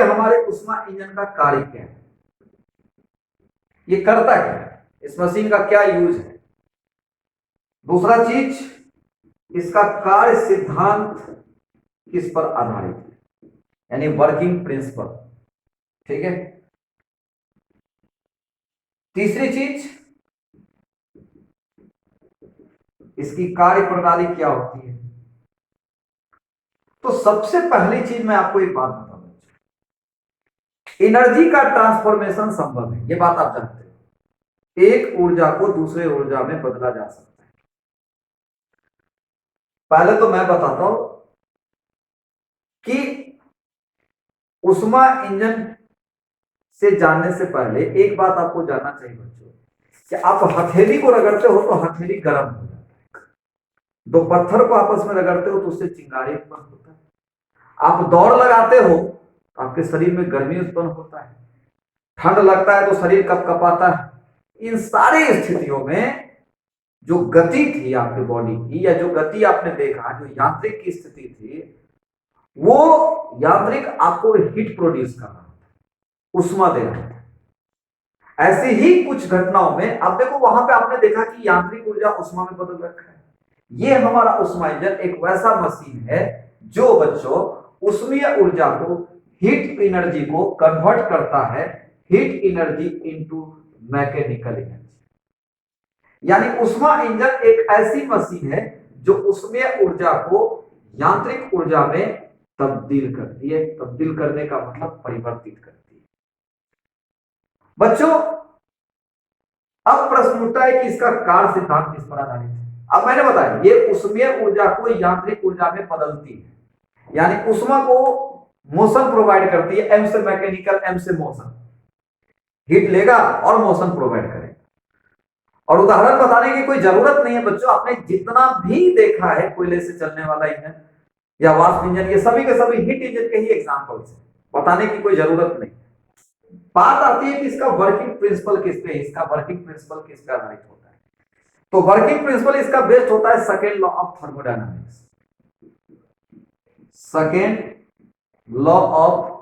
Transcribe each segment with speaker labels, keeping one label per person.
Speaker 1: हमारे उष्मा इंजन का कार्य क्या है, ये करता क्या है, इस मशीन का क्या यूज है। दूसरा चीज, इसका कार्य सिद्धांत किस पर आधारित है, यानी वर्किंग प्रिंसिपल। ठीक है। तीसरी चीज, इसकी कार्य प्रणाली क्या होती है। तो सबसे पहली चीज मैं आपको एक बात बता दूं, एनर्जी का ट्रांसफॉर्मेशन संभव है, ये बात आप जानते हो। एक ऊर्जा को दूसरे ऊर्जा में बदला जा सकता है। पहले तो मैं बताता हूं कि उष्मा इंजन से जानने से पहले एक बात आपको जानना चाहिए बच्चों, कि आप हथेली को रगड़ते हो तो हथेली गर्म हो जाता है। दो पत्थर को आपस में रगड़ते हो तो उससे चिंगारी उत्पन्न होता है। आप दौड़ लगाते हो तो आपके शरीर में गर्मी उत्पन्न होता है। ठंड लगता है तो शरीर कपकपाता है। इन सारी स्थितियों में जो गति थी आपके बॉडी की, या जो गति आपने देखा, जो यांत्रिक की स्थिति थी, वो यांत्रिक आपको हीट प्रोड्यूस कर रहा था, उष्मा दे रहा था। ऐसे ही कुछ घटनाओं में अब देखो, वहां पे आपने देखा कि यांत्रिक ऊर्जा उष्मा में बदल रखा है। ये हमारा उष्मा इंजन एक वैसा मशीन है जो बच्चों उष्मीय ऊर्जा को, हीट एनर्जी को कन्वर्ट करता है, heat energy into mechanical energy. यानी उष्मा इंजन एक ऐसी मशीन है जो उष्मीय ऊर्जा को यांत्रिक ऊर्जा में तब्दील करती है। तब्दील करने का मतलब परिवर्तित करती है। बच्चों, अब प्रश्न उठता है कि इसका कार्य सिद्धांत किस पर आधारित है। अब मैंने बताया, ये उष्मीय ऊर्जा को यांत्रिक ऊर्जा में बदलती है, यानी उष्मा को मोशन प्रोवाइड करती है। एम से मैकेनिकल, एम से मोशन, हीट लेगा और मोशन प्रोवाइड करेगा। और उदाहरण बताने की कोई जरूरत नहीं है बच्चों, आपने जितना भी देखा है कोयले से चलने वाला इंजन या वाष्प इंजन, ये सभी के सभी हीट इंजन के ही एग्जांपल्स हैं, बताने की कोई जरूरत नहीं। बात आती है कि इसका वर्किंग प्रिंसिपल किस पे, इसका वर्किंग प्रिंसिपल किस पे आधारित होता है। तो वर्किंग प्रिंसिपल इसका बेस्ड होता है second law of thermodynamics. Second law of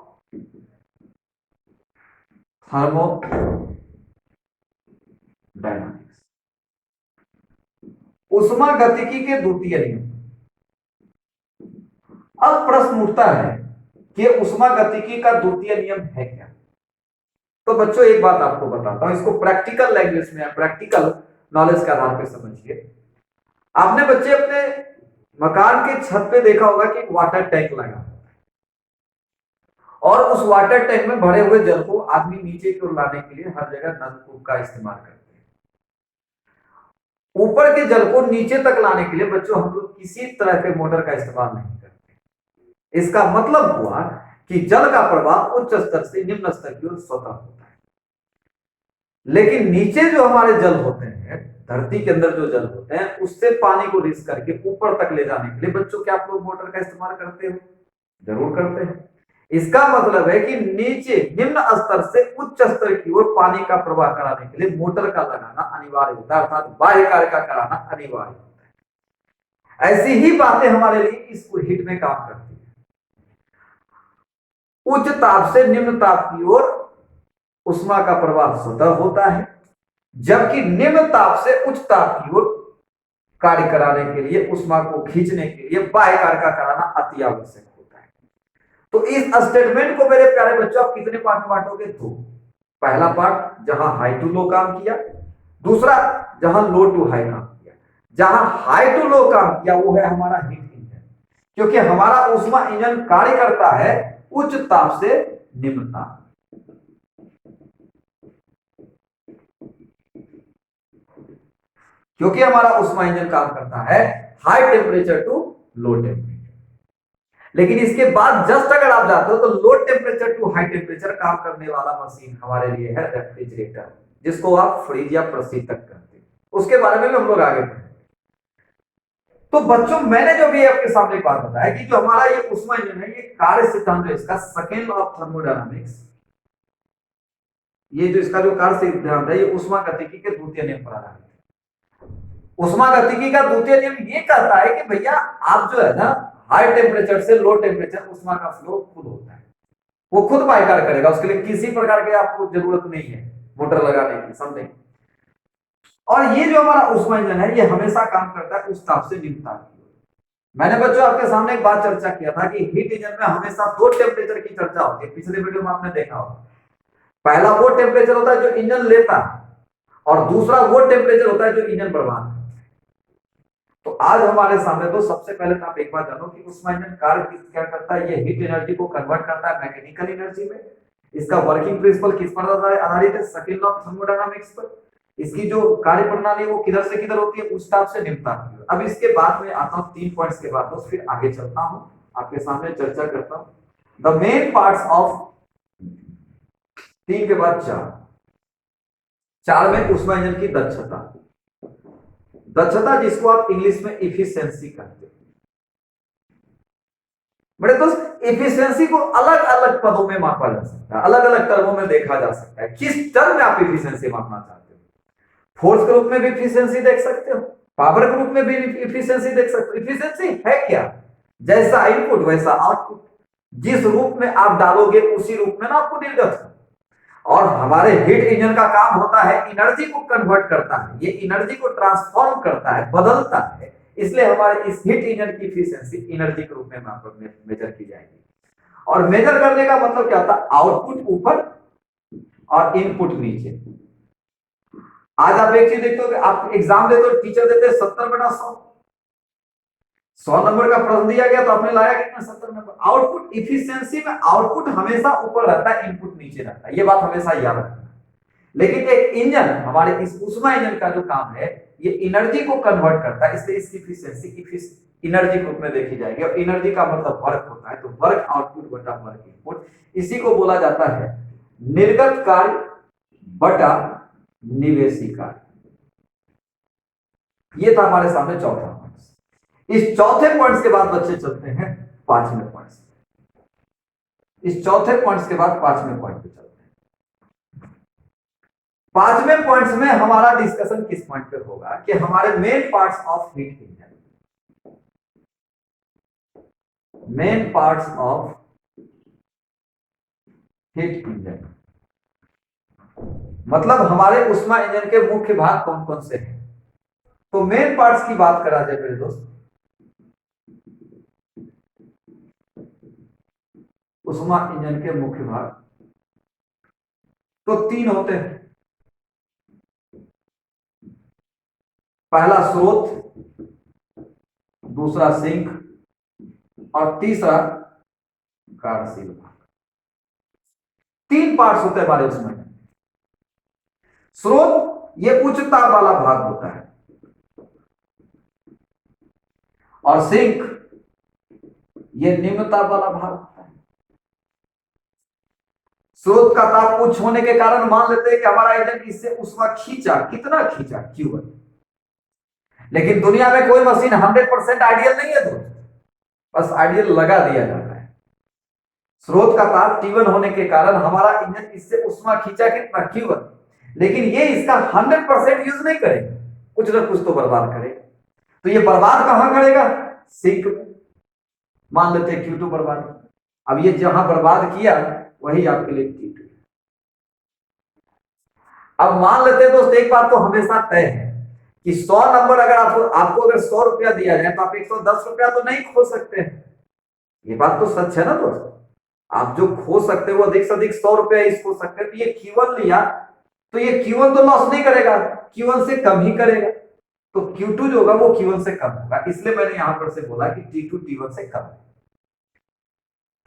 Speaker 1: thermodynamics, उष्मा गतिकी के द्वितीय नियम। अब प्रश्न उठता है कि उष्मा गतिकी का द्वितीय नियम है क्या। तो बच्चों एक बात आपको बताता हूं, इसको प्रैक्टिकल लैंग्वेज में, प्रैक्टिकल नॉलेज के आधार पर समझिए। आपने बच्चे अपने मकान के छत पे देखा होगा कि वाटर टैंक लगा है, और उस वाटर टैंक में भरे हुए जल को आदमी नीचे की ओर लाने के लिए हर जगह नलकूप का इस्तेमाल करते हैं। ऊपर के जल को नीचे तक लाने के लिए बच्चों हम लोग किसी तरह के मोटर का इस्तेमाल नहीं करते। इसका मतलब हुआ कि जल का प्रवाह उच्च स्तर से निम्न स्तर की ओर स्वतः होता है। लेकिन नीचे जो हमारे जल होते हैं, धरती के अंदर जो जल होते हैं, उससे पानी को रिस करके ऊपर तक ले जाने के लिए बच्चों क्या आप लोग मोटर का इस्तेमाल करते हो? जरूर करते हैं। इसका मतलब है कि नीचे निम्न स्तर से उच्च स्तर की ओर पानी का प्रवाह कराने के लिए मोटर का लगाना अनिवार्य होता है, अर्थात बाह्य कार्य का कराना अनिवार्य होता है। ऐसी ही बातें हमारे लिए इस हीट में काम करती है। उच्च ताप से निम्न ताप की ओर उष्मा का प्रवाह स्वतः होता है, जबकि निम्न ताप से उच्च ताप की ओर कार्य कराने के लिए, उष्मा को खींचने के लिए बाह्य कार्य का कराना अति आवश्यक होता है। तो इस स्टेटमेंट को मेरे प्यारे बच्चों आप कितने पार्ट में बांटोगे? दो। पहला पार्ट जहां हाई टू लो काम किया, दूसरा जहां लो टू हाई काम किया। जहां हाई टू लो काम किया वो है हमारा हीट इंजन, क्योंकि हमारा उष्मा इंजन कार्य करता है उच्च ताप से निम्न ताप। क्योंकि हमारा उष्मा इंजन काम करता है high temperature to low temperature. लेकिन इसके बाद जस्ट अगर आप जाते हो तो low temperature to high temperature काम करने वाला मशीन हमारे लिए है रेफ्रिजरेटर, जिसको आप फ्रिज या प्रशीतक कहते हैं। उसके बारे में भी हम लोग आगे बढ़ेंगे। तो बच्चों, मैंने जो भी आपके सामने बात बताया कि जो हमारा ये उष्मा इंजन है, ये कार्य सिद्धांत है इसका सेकेंड लॉ ऑफ थर्मोडायनामिक्स। ये जो इसका जो कार्य सिद्धांत है, ये उष्मा गतिकी के द्वितीय नियम पर आधारित है। उष्मा गतिकी का द्वितीय नियम ये कहता है कि भैया आप जो है ना, हाई टेम्परेचर से लो टेम्परेचर उष्मा का फ्लो खुद होता है। वो खुद बाइकार करेगा, उसके लिए किसी प्रकार की आपको जरूरत नहीं है मोटर लगाने की, समझे। और ये जो हमारा ऊष्मा इंजन है ये हमेशा काम करता है उस ताप से निम्न ताप की ओर। मैंने बच्चों आपके सामने एक बात चर्चा किया था कि हीट इंजन में हमेशा दो टेम्परेचर की चर्चा होती है, पिछले वीडियो में आपने देखा होगा। पहला वो टेम्परेचर होता है जो इंजन लेता है, और दूसरा वो टेम्परेचर होता है जो इंजन बर्बाद करता है। तो आज हमारे सामने तो सबसे पहले तो आप एक बात जानो कि ऊष्मा इंजन कार्य क्या करता है, ये हीट एनर्जी को कन्वर्ट करता है मैकेनिकल एनर्जी में। इसका वर्किंग प्रिंसिपल किस पर आधारित है, सेकंड लॉ ऑफ थर्मोडायनामिक्स पर। इसकी जो कार्य प्रणाली है वो किधर से किधर होती है, उस ताप से निम्न ताप की। अब इसके बाद में आता हूं 3 पॉइंट्स के बाद, तो फिर आगे चलता हूं, आपके सामने चर्चा करता हूं द मेन पार्ट्स ऑफ 3 के बाद 4 में ऊष्मा इंजन की दक्षता। दक्षता जिसको आप इंग्लिश में इफिशिएंसी कहते हैं। बड़े दोस्त, इफिशिएंसी को अलग अलग पदों में मापा जा सकता है, अलग अलग टर्मों में देखा जा सकता है। किस टर्म में आप इफिशिएंसी मापना चाहते हो? फोर्स के रूप में भी इफिशिएंसी देख सकते हो, पावर के रूप में भी इफिशिएंसी देख सकते हो। इफिशिएंसी है क्या? जैसा इनपुट वैसा आउटपुट, जिस रूप में आप डालोगे उसी रूप में ना आपको निर्गत हो। और हमारे हीट इंजन का काम होता है एनर्जी को कन्वर्ट करता है, ये एनर्जी को ट्रांसफॉर्म करता है, बदलता है। इसलिए हमारे इस हीट इंजन की इफिशिएंसी एनर्जी के रूप में मेजर की जाएगी। और मेजर करने का मतलब क्या होता है, आउटपुट ऊपर और इनपुट नीचे। आज आप एक चीज देखते हो कि आप एग्जाम देते हो, टीचर देते हैं 70/100, 100 नंबर का प्रश्न दिया गया तो आपने लाया कितना, 70 नंबर। आउटपुट इफिशियंसी में आउटपुट हमेशा ऊपर रहता है, इनपुट नीचे रहता है, ये बात हमेशा याद रखना। लेकिन एक इंजन, हमारे इस ऊष्मा इंजन का जो काम है ये एनर्जी को कन्वर्ट करता है, इसलिए इसकी इफिशियंसी एनर्जी के रूप में देखी जाएगी। और एनर्जी का मतलब वर्क होता है, तो वर्क आउटपुट बटा वर्क इनपुट, इसी को बोला जाता है निर्गत कार्य बटा निवेशी कार्य। ये था हमारे सामने चौथा पॉइंट। इस चौथे पॉइंट्स के बाद बच्चे चलते हैं 5वें पॉइंट्स। इस चौथे पॉइंट्स के बाद 5वें पॉइंट पे चलते हैं। 5वें पॉइंट्स में हमारा डिस्कशन किस पॉइंट पे होगा कि हमारे main parts of heat engine, main parts of heat engine मतलब हमारे ऊष्मा इंजन के मुख्य भाग कौन कौन से हैं। तो मेन पार्ट्स की बात करा जाए मेरे दोस्त, ऊष्मा इंजन के मुख्य भाग तो 3 होते हैं। पहला स्रोत, दूसरा सिंक और तीसरा कार्यशील भाग। 3 पार्ट्स होते हैं हमारे उसमें। स्रोत ये उच्च ताप वाला भाग होता है, और सिंक ये निम्न ताप वाला भाग होता है। स्रोत का ताप उच्च होने के कारण मान लेते हैं कि हमारा इंजन इससे ऊष्मा खींचा, कितना खींचा, Q1। लेकिन दुनिया में कोई मशीन 100% आइडियल नहीं है दोस्त, बस आइडियल लगा दिया जाता है। स्रोत का ताप T1 होने के कारण हमारा इंजन इससे ऊष्मा खींचा कितना, Q1, लेकिन ये इसका 100% यूज नहीं करेगा, कुछ ना कुछ तो बर्बाद करेगा। तो ये बर्बाद कहां करेगा, सिंक में। मान लेते हैं Q2 बर्बाद। अब ये जहां बर्बाद किया वही आपके लिए Q2। अब मान लेते हैं दोस्त, एक बात तो हमेशा तय है कि 100 नंबर अगर आपको अगर 100 रुपया दिया जाए तो आप 110 रुपया तो नहीं खो सकते हैं। ये बात तो सच है ना दोस्त। आप जो खो सकते हो अधिक से अधिक 100 रुपया ही खो सकते हैं। तो ये Q1 लिया तो ये Q1 तो लॉस नहीं करेगा, Q1 से कम ही करेगा। तो Q2 जो होगा वो Q1 से कम होगा। इसलिए मैंने यहां पर से बोला कि T2 T1 से कम है।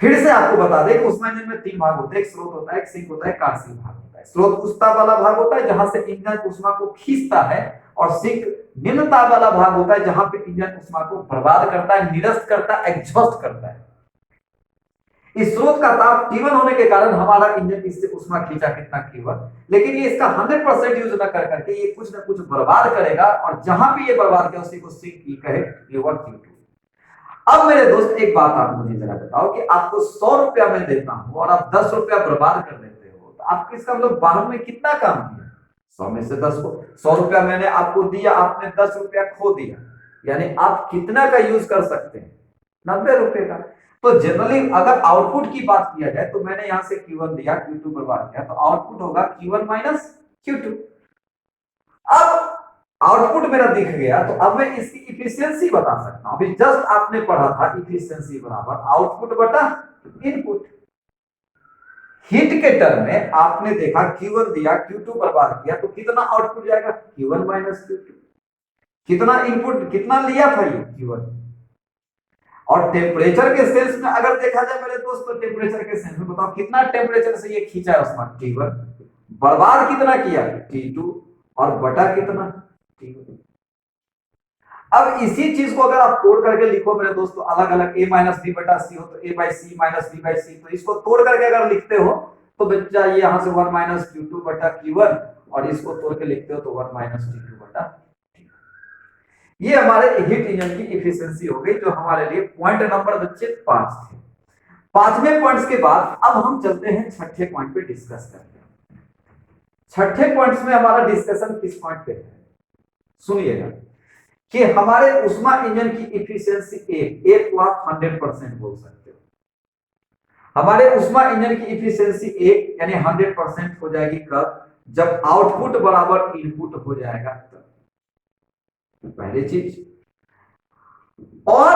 Speaker 1: फिर से आपको बता दें कि ऊष्मा इंजन में 3 भाग होते हैं, एक स्रोत होता है, एक सिंक होता है, कार्यशील भाग होता है। स्रोत उच्च ताप वाला भाग होता है जहां से इंजन ऊष्मा को खींचता है, और सिंक निम्न ताप वाला भाग होता है जहां पे इंजन ऊष्मा को बर्बाद करता है, निरस्त करता है, एग्जॉस्ट करता है। इस स्रोत का ताप T1 होने के कारण हमारा इंजन इससे ऊष्मा खींचा कितना, Q1, लेकिन ये इसका 100% यूज न कर करके ये कुछ ना कुछ बर्बाद करेगा, और जहां भी ये बर्बाद किया उसी को सिंक कहे, Q1 Q2। अब मेरे दोस्त एक बात आप मुझे जरा बताओ कि आपको 100 रुपया मैं देता हूं और आप 10 रुपया बर्बाद कर देते हो, तो आपको इसका मतलब बाहर में कितना काम किया, 100 में से 10 को। 100 रुपया मैंने आपको दिया, आपने 10 रुपया खो दिया, यानी आप कितना का यूज कर सकते हैं, 90 रुपए का। तो जनरली अगर आउटपुट की बात किया जाए तो मैंने यहां से Q1 दिया, Q2 बर्बाद किया, तो आउटपुट होगा Q1 माइनस Q2। अब आउटपुट मेरा दिख गया, तो अब मैं इसकी इफिशियंसी बता सकता हूं। अभी जस्ट आपने पढ़ा था इफिशियंसी बराबर आउटपुट बटा इनपुट। हिट के टर्म में आपने देखा Q1 दिया, Q2 बर्बाद किया, तो कितना आउटपुट जाएगा? Q1 minus Q2। कितना इनपुट, कितना लिया था ये Q1। और टेम्परेचर के सेंस में अगर देखा जाए मेरे दोस्त, तो टेम्परेचर के सेंस में बताओ कितना टेम्परेचर से ये खींचा है उसमें T1, बर्बाद कितना किया T2, और बटा कितना T1। अब इसी चीज को अगर आप तोड़ करके लिखो मेरे दोस्तों, अलग अलग a माइनस बी बटा सी हो तो a by C minus B by C, तो इसको तोड़ करके अगर लिखते हो तो बच्चा ये यहां से 1 माइनस Q2 बटा Q1, और इसको तोड़ के लिखते हो तो 1 माइनस T2 बटा T1। ये हमारे हीट इंजन की इफिशियंसी हो गई, जो हमारे लिए पॉइंट नंबर बच्चे 5 थे। 5वें पॉइंट्स के बाद अब हम चलते हैं छठे पॉइंट पे डिस्कस करते हैं। छठे पॉइंट्स में हमारा डिस्कशन किस पॉइंट पे है, सुनिएगा कि हमारे उष्मा इंजन की इफिशियंसी एक को आप 100% बोल सकते हो। हमारे उष्मा इंजन की इफिशियंसी एक यानी 100% हो जाएगी कब? जब आउटपुट बराबर इनपुट हो जाएगा तब, पहली चीज। और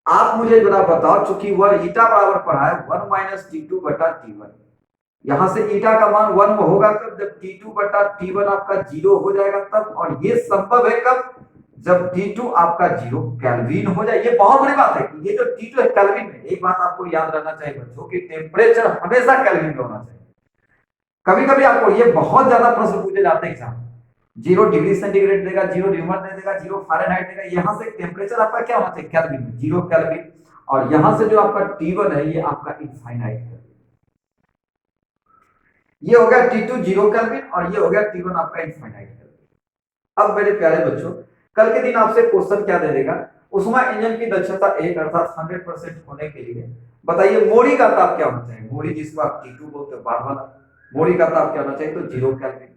Speaker 1: आप मुझे जरा बताओ, चूंकि वह ईटा बराबर पढ़ा है 1 माइनस T2 बटा T1, यहां से ईटा का मान 1 होगा कब? जब T2 बटा T1 आपका 0 हो जाएगा तब। और ये संभव है कब? जब T2 आपका 0 केल्विन हो जाए। ये बहुत बड़ी बात है कि ये जो T2 है केल्विन में। एक बात आपको याद रखना चाहिए बच्चों कि टेम्परेचर हमेशा केल्विन में होना चाहिए। कभी कभी आपको ये बहुत ज्यादा प्रश्न पूछे जाते हैं एग्जाम, 0 डिग्री सेंटीग्रेड देगा, 0 ड्यूमर दे देगा, 0 फारेनहाइट देगा, यहां से टेम्परेचर आपका क्या होना चाहिए? केल्विन में, 0 केल्विन। और यहां से जो आपका T1 है ये आपका इनफाइनाइट है। ये हो गया T2 0 केल्विन, और ये हो गया T1 आपका इनफाइनाइट केल्विन। अब मेरे प्यारे बच्चों, कल के दिन आपसे क्वेश्चन क्या दे देगा? उष्मा इंजन की दक्षता 1 अर्थात 100% होने के लिए बताइए मोड़ी का ताप क्या होना चाहिए? मोड़ी जिसको आप T2 बोलते हो, बार बार मोड़ी का ताप क्या होना चाहिए? तो 0 केल्विन।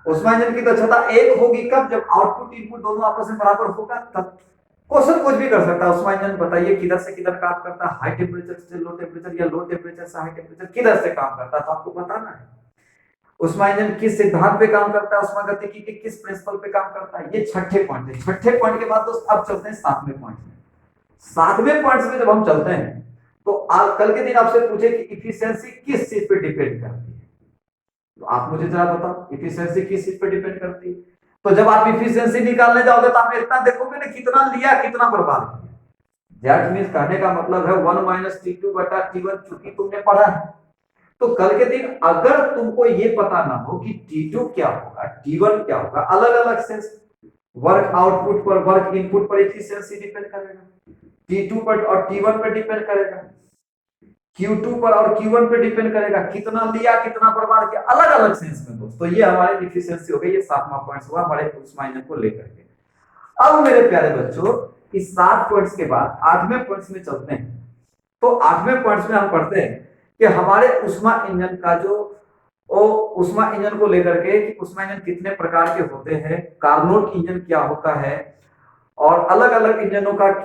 Speaker 1: उष्मा इंजन की दक्षता 1 होगी कब? जब आउटपुट इनपुट दोनों आपस में बराबर होगा तब। क्वेश्चन कुछ भी कर सकता है। उष्मा इंजन बताइए किधर से किधर काम करता है? हाई टेम्परेचर से लो टेम्परेचर, या लो टेम्परेचर से हाई टेम्परेचर, किधर से काम करता है? तो आपको बताना है। उष्मा इंजन किस सिद्धांत पे काम करता है? उष्मा गतिकी के किस प्रिंसिपल पे काम करता है? ये छठे पॉइंट है। छठे पॉइंट के बाद दोस्त अब चलते हैं 7वें पॉइंट में। 7वें पॉइंट में जब हम चलते हैं तो आज कल के दिन आपसे पूछे कि इफिशियंसी किस चीज पे डिपेंड करती है, तो आप मुझे जरा बताओ इफिशियंसी किस चीज पे डिपेंड करती है। तो जब आप इफिशियंसी निकालने जाओगे तो आप इतना देखोगे ना कितना लिया कितना बर्बाद किया। दैट मींस कहने का मतलब है 1 माइनस T2 बटा T1, चूंकि तुमने पढ़ा है। तो कल के दिन अगर तुमको ये पता ना हो कि T2 क्या होगा, T1 क्या होगा, अलग अलग सेंस, वर्क आउटपुट पर, वर्क इनपुट पर एफिशिएंसी डिपेंड करेगा, T2 पर और T1 पर डिपेंड करेगा, Q2 पर और Q1 पर डिपेंड करेगा, कितना लिया कितना बर्बाद किया, अलग अलग सेंस में दोस्तों। ये हमारी एफिशिएंसी हो गई। ये 7वां पॉइंट हुआ हमारे उष्मा इंजन को लेकर के। अब मेरे प्यारे बच्चों, इस 7 पॉइंट्स के बाद 8वें पॉइंट्स में चलते हैं। तो 8वें पॉइंट्स में हम पढ़ते हैं कि हमारे उष्मा इंजन का जो उष्मा इंजन को लेकर के कि उष्मा इंजन कितने प्रकार के होते हैं, कार्नोट इंजन क्या होता है, और अलग अलग इंजनों का